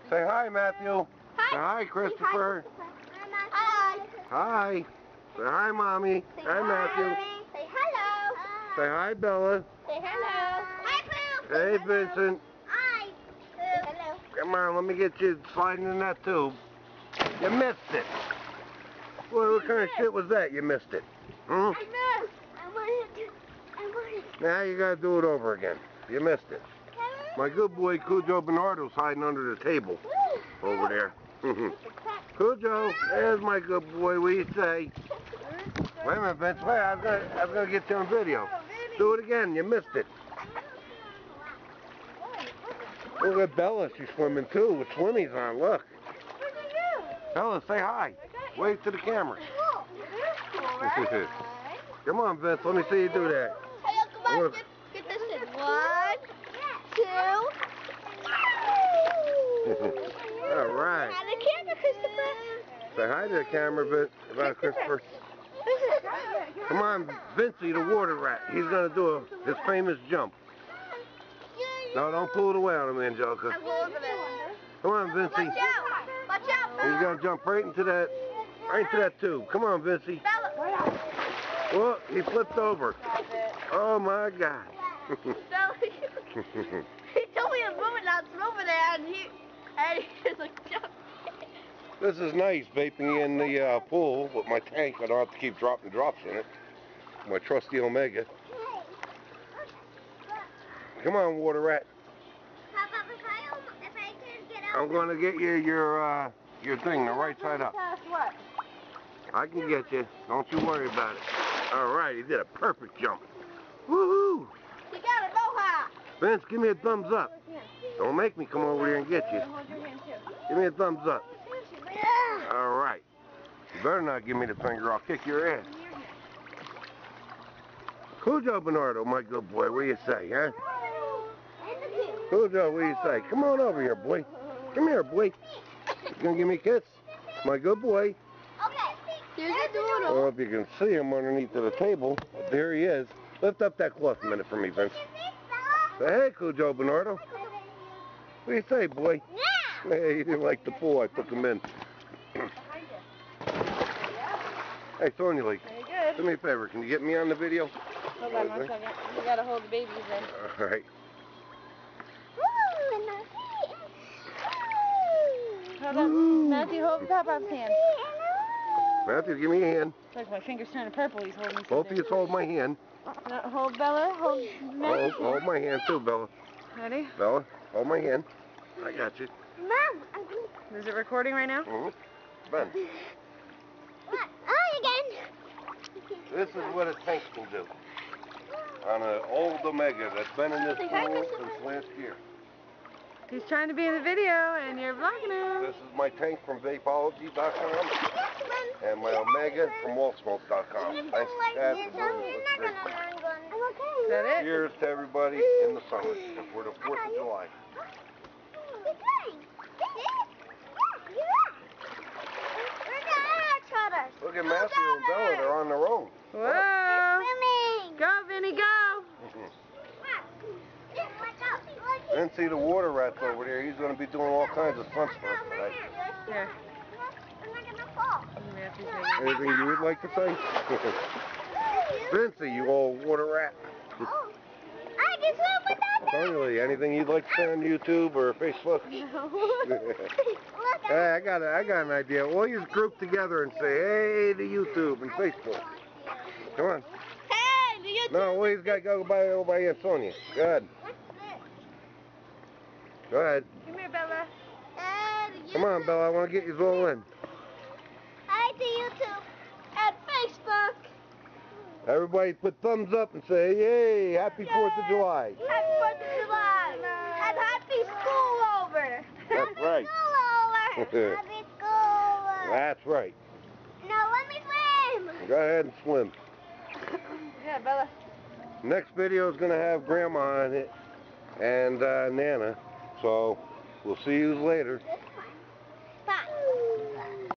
Say hi, Matthew. Hi. Say hi, Christopher. Hi. Hi. Say hi, Mommy. Say hi, Matthew. Say hello. Say hi, Bella. Say hello. Hi, Pooh. Hey, Vincent. Hi. Say hello. Come on, let me get you sliding in that tube. You missed it. What kind of shit was that? You missed it. Hmm? I missed. I wanted. Now you gotta do it over again. You missed it. My good boy Cujo Bernardo's hiding under the table over there. Cujo, there's my good boy. What do you say? Wait a minute, Vince. Wait, I was gonna get you on video. Do it again. You missed it. Look at Bella. She's swimming too with swimmies on. Look. Bella, say hi. Wave to the camera. Come on, Vince. Let me see you do that. Hey, come on. Get this in. 1, 2. All right. Hi to the camera, Christopher. Say hi to the camera, Christopher. Come on, Vincey, the water rat. He's gonna do his famous jump. No, don't pull it away on him, Angelica. Come on, Vincey. Watch out. Watch out. He's gonna jump right into that tube. Come on, Vincey. Well, he flipped over. Oh my God. He told me to move it now. It's over there, and he's like, jump. This is nice, vaping in the pool with my tank. I don't have to keep dropping drops in it. My trusty Omega. Come on, water rat. I'm going to get you your thing, the right side up. I can get you. Don't you worry about it. All right, he did a perfect jump. Woohoo! You got it, Moha. Vince, give me a thumbs up. Don't make me come over here and get you. Give me a thumbs up. All right. You better not give me the finger. I'll kick your ass. Cujo Bernardo, my good boy, what do you say, huh? Cujo, what do you say? Come on over here, boy. Come here, boy. You gonna give me a kiss? My good boy. Okay. Here's the I don't know if you can see him underneath of the table, but there he is. Lift up that cloth a minute for me, Vince. Say, hey, Cujo Bernardo. What do you say, boy? Yeah. Hey, he didn't like the pool. I took him in. Hey, Sonia Lee, do me a favor. Can you get me on the video? Hold on 1 second. You gotta hold the babies in. All right. Hold on. Matthew, hold Papa's hand. Matthew, give me a hand. Look, my finger's turning purple. He's holding something. Both of you hold my hand. No, hold Bella. Hold Matthew. Hold my hand too, Bella. Ready? Bella, hold my hand. I got you. Mom, Is it recording right now? Ben. What? Oh, again. This is what a tank can do. On an old Omega that's been in this pool since last year. He's trying to be in the video, and you're blocking him. This is my tank from Vapology.com and my Omega from Waltsmoke.com. Thanks to Chad for doing this great thing. Is that it? Cheers to everybody in the summer for the 4th of July. Look at Matthew and Bella, they're on their own. Whoa! Go, Vinny, go! Vincey, the water rat's over there. He's going to be doing all kinds of fun stuff tonight. Here. Anything you would like to say? Vincey, you old water rat. Finally, anything you'd like to say on YouTube or Facebook? No. Hey, I got an idea. We'll just group together and say, hey to YouTube and Facebook. Come on. Hey, do you? No, we just got to go by Aunt Sonia. Go ahead. Go ahead. Come here, Bella. Come on, Bella. I want to get you all in. Hi to YouTube and Facebook. Everybody put thumbs up and say, yay, happy 4th of July. Happy 4th of July. And happy school over. That's right. School over. Happy school over. That's right. Now let me swim. Go ahead and swim. Yeah, Bella. Next video is going to have Grandma on it and Nana. So we'll see you later.